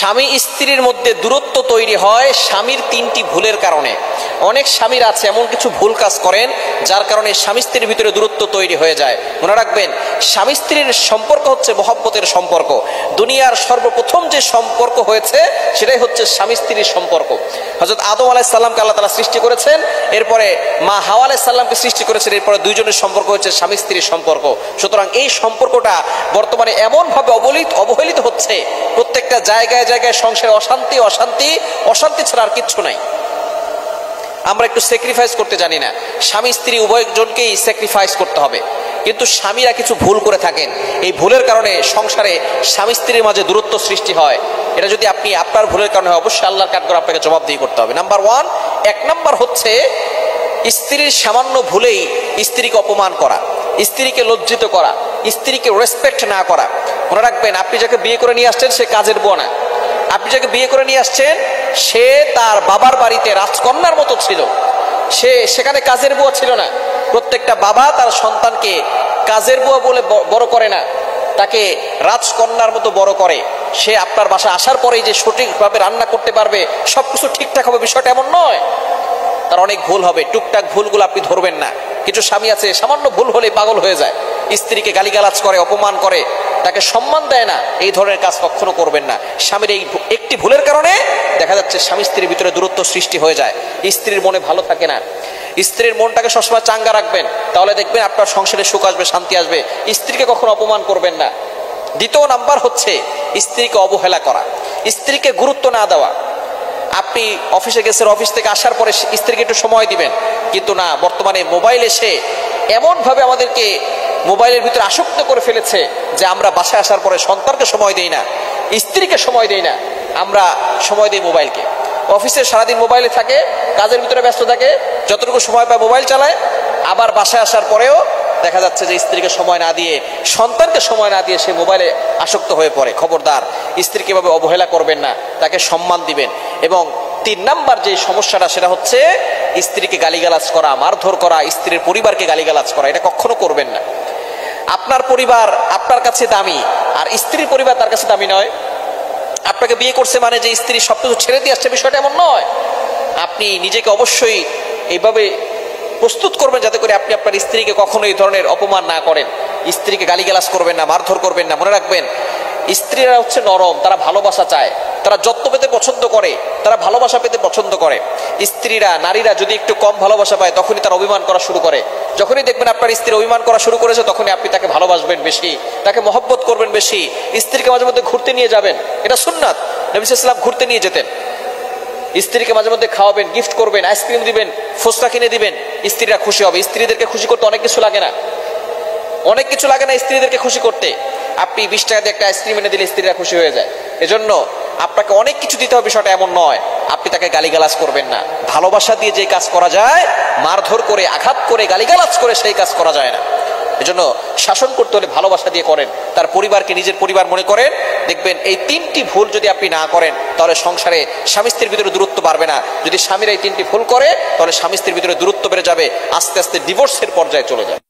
স্বামী স্ত্রীর মধ্যে দূরত্ব তৈরি হয় স্বামীর তিনটি ভুলের কারণে। অনেক স্বামীর আছে এমন কিছু ভুল কাজ করেন যার কারণে স্বামী স্ত্রীর ভিতরে দূরত্ব তৈরি হয়ে যায়। মনে রাখবেন, স্বামী স্ত্রীর সম্পর্ক হচ্ছে মহব্বতের সম্পর্ক। দুনিয়ার সর্বপ্রথম যে সম্পর্ক হয়েছে সেটাই হচ্ছে স্বামী স্ত্রীর সম্পর্ক। হযরত আদম আলাইহিস সালামকে আল্লাহ তাআলা সৃষ্টি করেছেন, এরপরে মা হাওয়া আলাইহিস সালামকে সৃষ্টি করেছেন, এরপরে দুইজনের সম্পর্ক হচ্ছে স্বামী স্ত্রীর সম্পর্ক। সুতরাং এই সম্পর্কটা বর্তমানে এমনভাবে অবহেলিত হচ্ছে, প্রত্যেকটা জায়গায় জায়গায় সংসারে অশান্তি অশান্তি অশান্তি ছাড়া আর কিচ্ছু নাই। আমরা একটু স্যাক্রিফাইস করতে জানি না। স্বামী স্ত্রী উভয়জনকেই স্যাক্রিফাইস করতে হবে, কিন্তু স্বামীরা কিছু ভুল করে থাকেন। এই ভুলের কারণে সংসারে স্বামী স্ত্রীর মাঝে দূরত্ব সৃষ্টি হয়। এটা যদি আপনি আপনার ভুলের কারণে হয়, অবশ্যই আল্লাহর কাঠগড়ায় আপনাকে জবাবদিহি করতে হবে। নাম্বার ওয়ান, এক নাম্বার হচ্ছে স্ত্রীর সামান্য ভুলেই স্ত্রীকে অপমান করা, স্ত্রীকে লজ্জিত করা, স্ত্রীকে রেসপেক্ট না করা। মনে রাখবেন, আপনি যাকে বিয়ে করে নিয়ে আসছেন সে কাজের বুয়া না। আপনি যাকে বিয়ে করে নিয়ে আসছেন সে তার বাবার বাড়িতে রাজকন্যার মতো ছিল, সে সেখানে কাজের বুয়া ছিল না। প্রত্যেকটা বাবা তার সন্তানকে কাজের বুয়া বলে বড় করে না, তাকে রাজকন্যার মতো বড় করে। সে আপনার বাসায় আসার পরেই যে সঠিকভাবে রান্না করতে পারবে, সবকিছু ঠিকঠাক হবে, বিষয়টা এমন নয়। তার অনেক ভুল হবে, টুকটাক ভুলগুলো আপনি ধরবেন না। কিছু স্বামী আছে সামান্য ভুল হলেই পাগল হয়ে যায়, স্ত্রীকে গালিগালাজ করে, অপমান করে, তাকে সম্মান দেয় না। এই ধরনের কাজ কখনো করবেন না। স্বামীর এই একটি ভুলের কারণে দেখা যাচ্ছে স্বামী স্ত্রীর ভিতরে দূরত্ব সৃষ্টি হয়ে যায়, স্ত্রীর মনে ভালো থাকে না। স্ত্রীর মনটাকে সবসময় চাঙ্গা রাখবেন, তাহলে দেখবেন আপনার সংসারে সুখ আসবে, শান্তি আসবে। স্ত্রীকে কখনো অপমান করবেন না। দ্বিতীয় নাম্বার হচ্ছে স্ত্রীকে অবহেলা করা, স্ত্রীকে গুরুত্ব না দেওয়া। আপনি অফিসে গেছেন, অফিস থেকে আসার পরে স্ত্রীকে একটু সময় দিবেন, কিন্তু না, বর্তমানে মোবাইল এসে এমনভাবে আমাদেরকে মোবাইলের ভিতরে আসক্ত করে ফেলেছে যে আমরা বাসায় আসার পরে সন্তানকে সময় দেই না, স্ত্রীকে সময় দেই না, আমরা সময় দিই মোবাইলকে। অফিসে সারাদিন মোবাইলে থাকে, কাজের ভিতরে ব্যস্ত থাকে, যতটুকু সময় পায় মোবাইল চালায়। আবার বাসায় আসার পরেও দেখা যাচ্ছে যে স্ত্রীকে সময় না দিয়ে, সন্তানকে সময় না দিয়ে সে মোবাইলে আসক্ত হয়ে পড়ে। খবরদার, স্ত্রীকে এভাবে অবহেলা করবেন না, তাকে সম্মান দিবেন। এবং তিন নাম্বার যে সমস্যাটা, সেটা হচ্ছে স্ত্রীকে গালিগালাজ করা, মারধর করা, স্ত্রীর পরিবারকে গালিগালাজ করা। এটা কখনো করবেন না। আপনার পরিবার আপনার কাছে দামি, আর স্ত্রীর পরিবার তার কাছে দামি নয়। আপনাকে বিয়ে করছে মানে যে স্ত্রী সবকিছু ছেড়ে দিয়ে আসছে, বিষয়টা এমন নয়। আপনি নিজেকে অবশ্যই এইভাবে প্রস্তুত করবেন যাতে করে আপনি আপনার স্ত্রীকে কখনো এই ধরনের অপমান না করেন। স্ত্রীকে গালিগালাজ করবেন না, মারধর করবেন না। মনে রাখবেন, স্ত্রীরা হচ্ছে নরম, তারা ভালোবাসা চায়, তারা যত্ন পেতে পছন্দ করে, তারা ভালোবাসা পেতে পছন্দ করে। স্ত্রীরা, নারীরা যদি একটু কম ভালোবাসা পায় তখনই তারা অভিমান করা শুরু করে। যখনই দেখবেন আপনার স্ত্রী অভিমান করা শুরু করেছে, তখনই আপনি তাকে ভালোবাসবেন বেশি, তাকে মহব্বত করবেন বেশি। স্ত্রীকে মাঝে মধ্যে ঘুরতে নিয়ে যাবেন, এটা সুন্নাত। নবী সাল্লাল্লাহু আলাইহি ওয়াসাল্লাম ঘুরতে নিয়ে যেতেন। স্ত্রীকে মাঝে মধ্যে খাওয়াবেন, গিফট করবেন, আইসক্রিম দিবেন, ফুচকা কিনে দিবেন, স্ত্রীরা খুশি হবে। স্ত্রীদেরকে খুশি করতে অনেক কিছু লাগে না, অনেক কিছু লাগে না স্ত্রীদেরকে খুশি করতে। আপনি 20 টাকা দিয়ে একটা আইসক্রিম এনে দিলে স্ত্রীরা খুশি হয়ে যায়। এজন্য আপনাকে অনেক কিছু দিতে হবে, বিষয়টা এমন নয়। আপনি তাকে গালিগালাজ করবেন না। ভালোবাসা দিয়ে যে কাজ করা যায়, মারধর করে, আঘাত করে, গালিগালাজ করে সেই কাজ করা যায় না। এজন্য শাসন করতে হলে ভালোবাসা দিয়ে করেন, তার পরিবারকে নিজের পরিবার মনে করেন। দেখবেন এই তিনটি ভুল যদি আপনি না করেন, তাহলে সংসারে স্বামী স্ত্রীর ভিতরে দূরত্ব বাড়বে না। যদি স্বামীরা এই তিনটি ভুল করে, তাহলে স্বামী স্ত্রীর ভিতরে দূরত্ব বেড়ে যাবে, আস্তে আস্তে ডিভোর্সের পর্যায়ে চলে যাবে।